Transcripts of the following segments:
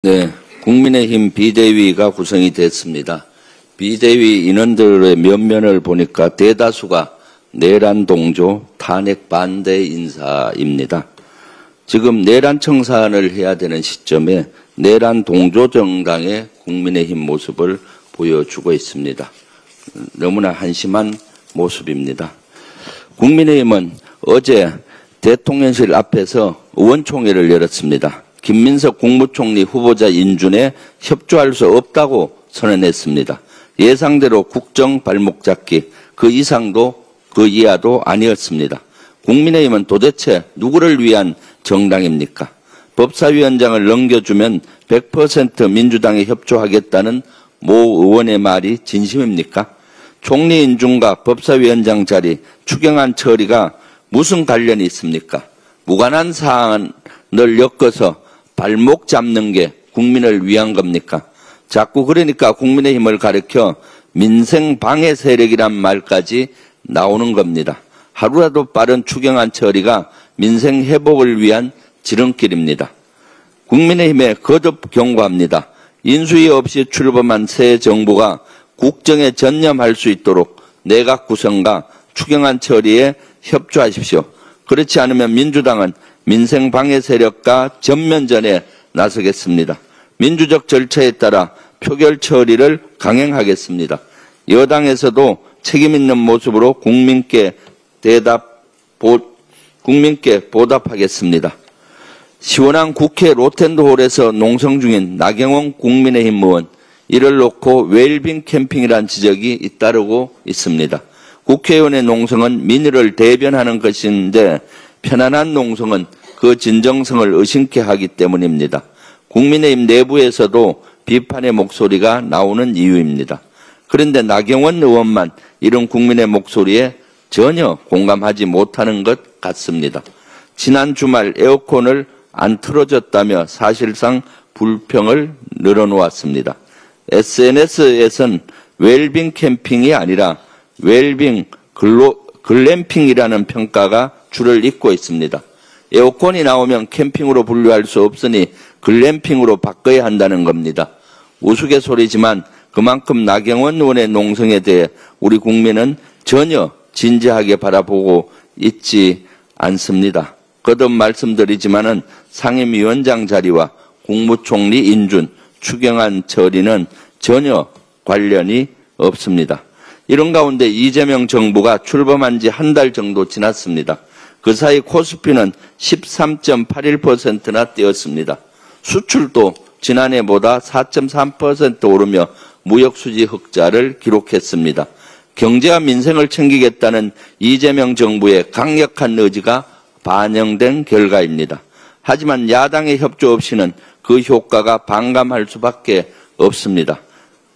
네, 국민의힘 비대위가 구성이 됐습니다. 비대위 인원들의 면면을 보니까 대다수가 내란 동조, 탄핵 반대 인사입니다. 지금 내란 청산을 해야 되는 시점에 내란 동조 정당의 국민의힘 모습을 보여주고 있습니다. 너무나 한심한 모습입니다. 국민의힘은 어제 대통령실 앞에서 의원총회를 열었습니다. 김민석 국무총리 후보자 인준에 협조할 수 없다고 선언했습니다. 예상대로 국정 발목 잡기, 그 이상도 그 이하도 아니었습니다. 국민의힘은 도대체 누구를 위한 정당입니까? 법사위원장을 넘겨주면 100% 민주당에 협조하겠다는 모 의원의 말이 진심입니까? 총리 인준과 법사위원장 자리, 추경안 처리가 무슨 관련이 있습니까? 무관한 사안을 엮어서 발목 잡는 게 국민을 위한 겁니까? 자꾸 그러니까 국민의힘을 가리켜 민생 방해 세력이란 말까지 나오는 겁니다. 하루라도 빠른 추경안 처리가 민생 회복을 위한 지름길입니다. 국민의힘에 거듭 경고합니다. 인수위 없이 출범한 새 정부가 국정에 전념할 수 있도록 내각 구성과 추경안 처리에 협조하십시오. 그렇지 않으면 민주당은 민생 방해 세력과 전면전에 나서겠습니다. 민주적 절차에 따라 표결 처리를 강행하겠습니다. 여당에서도 책임 있는 모습으로 국민께 보답하겠습니다. 시원한 국회 로텐드홀에서 농성 중인 나경원 국민의힘 의원, 이를 놓고 웰빙 캠핑이란 지적이 잇따르고 있습니다. 국회의원의 농성은 민의를 대변하는 것인데 편안한 농성은 그 진정성을 의심케 하기 때문입니다. 국민의힘 내부에서도 비판의 목소리가 나오는 이유입니다. 그런데 나경원 의원만 이런 국민의 목소리에 전혀 공감하지 못하는 것 같습니다. 지난 주말 에어컨을 안 틀어줬다며 사실상 불평을 늘어놓았습니다. SNS에선 웰빙 캠핑이 아니라 웰빙 글램핑이라는 평가가 줄을 잇고 있습니다. 에어컨이 나오면 캠핑으로 분류할 수 없으니 글램핑으로 바꿔야 한다는 겁니다. 우스갯소리지만 그만큼 나경원 의원의 농성에 대해 우리 국민은 전혀 진지하게 바라보고 있지 않습니다. 거듭 말씀드리지만은 상임위원장 자리와 국무총리 인준, 추경안 처리는 전혀 관련이 없습니다. 이런 가운데 이재명 정부가 출범한 지 한 달 정도 지났습니다. 그 사이 코스피는 13.81%나 뛰었습니다. 수출도 지난해보다 4.3% 오르며 무역수지 흑자를 기록했습니다. 경제와 민생을 챙기겠다는 이재명 정부의 강력한 의지가 반영된 결과입니다. 하지만 야당의 협조 없이는 그 효과가 반감할 수밖에 없습니다.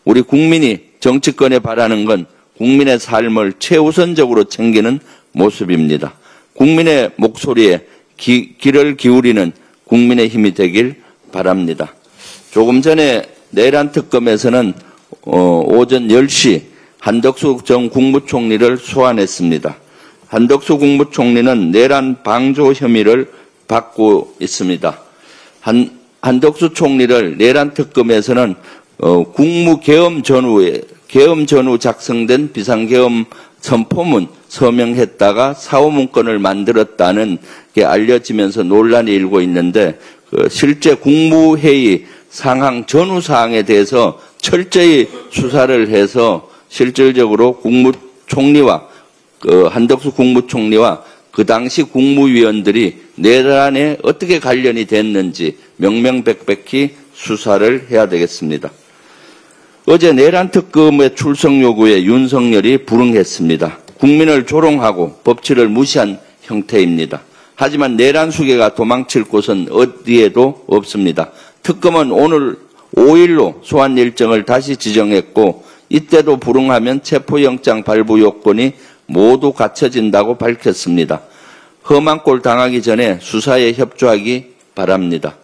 우리 국민이 정치권에 바라는 건 국민의 삶을 최우선적으로 챙기는 모습입니다. 국민의 목소리에 귀를 기울이는 국민의 힘이 되길 바랍니다. 조금 전에 내란 특검에서는 오전 10시 한덕수 전 국무총리를 소환했습니다. 한덕수 국무총리는 내란 방조 혐의를 받고 있습니다. 한덕수 총리를 내란 특검에서는 국무계엄 전후 작성된 비상계엄 선포문 서명했다가 사후문건을 만들었다는 게 알려지면서 논란이 일고 있는데 실제 국무회의 상황 전후 사항에 대해서 철저히 수사를 해서 실질적으로 국무총리와 한덕수 국무총리와 그 당시 국무위원들이 내란에 어떻게 관련이 됐는지 명명백백히 수사를 해야 되겠습니다. 어제 내란 특검의 출석 요구에 윤석열이 불응했습니다. 국민을 조롱하고 법치를 무시한 형태입니다. 하지만 내란 수괴가 도망칠 곳은 어디에도 없습니다. 특검은 오늘 5일로 소환 일정을 다시 지정했고 이때도 불응하면 체포영장 발부 요건이 모두 갖춰진다고 밝혔습니다. 험한 꼴 당하기 전에 수사에 협조하기 바랍니다.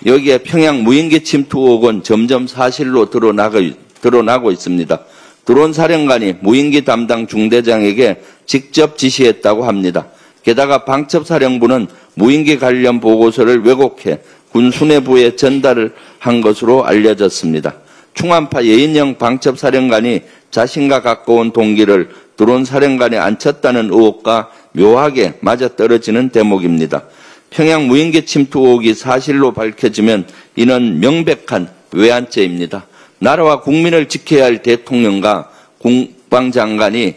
여기에 평양 무인기 침투 의혹은 점점 사실로 드러나고 있습니다. 드론 사령관이 무인기 담당 중대장에게 직접 지시했다고 합니다. 게다가 방첩사령부는 무인기 관련 보고서를 왜곡해 군 수뇌부에 전달을 한 것으로 알려졌습니다. 충암파 예인영 방첩사령관이 자신과 가까운 동기를 드론 사령관에 앉혔다는 의혹과 묘하게 맞아떨어지는 대목입니다. 평양 무인기 침투 의혹이 사실로 밝혀지면 이는 명백한 외환죄입니다. 나라와 국민을 지켜야 할 대통령과 국방장관이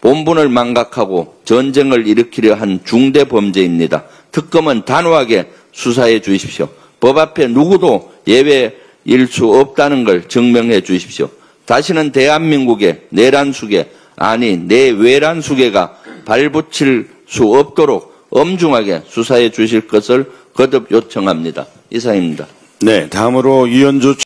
본분을 망각하고 전쟁을 일으키려 한 중대 범죄입니다. 특검은 단호하게 수사해 주십시오. 법 앞에 누구도 예외일 수 없다는 걸 증명해 주십시오. 다시는 대한민국의 내란수계, 아니 내외란수계가 발붙일 수 없도록 엄중하게 수사해 주실 것을 거듭 요청합니다. 이상입니다. 네, 다음으로 이현주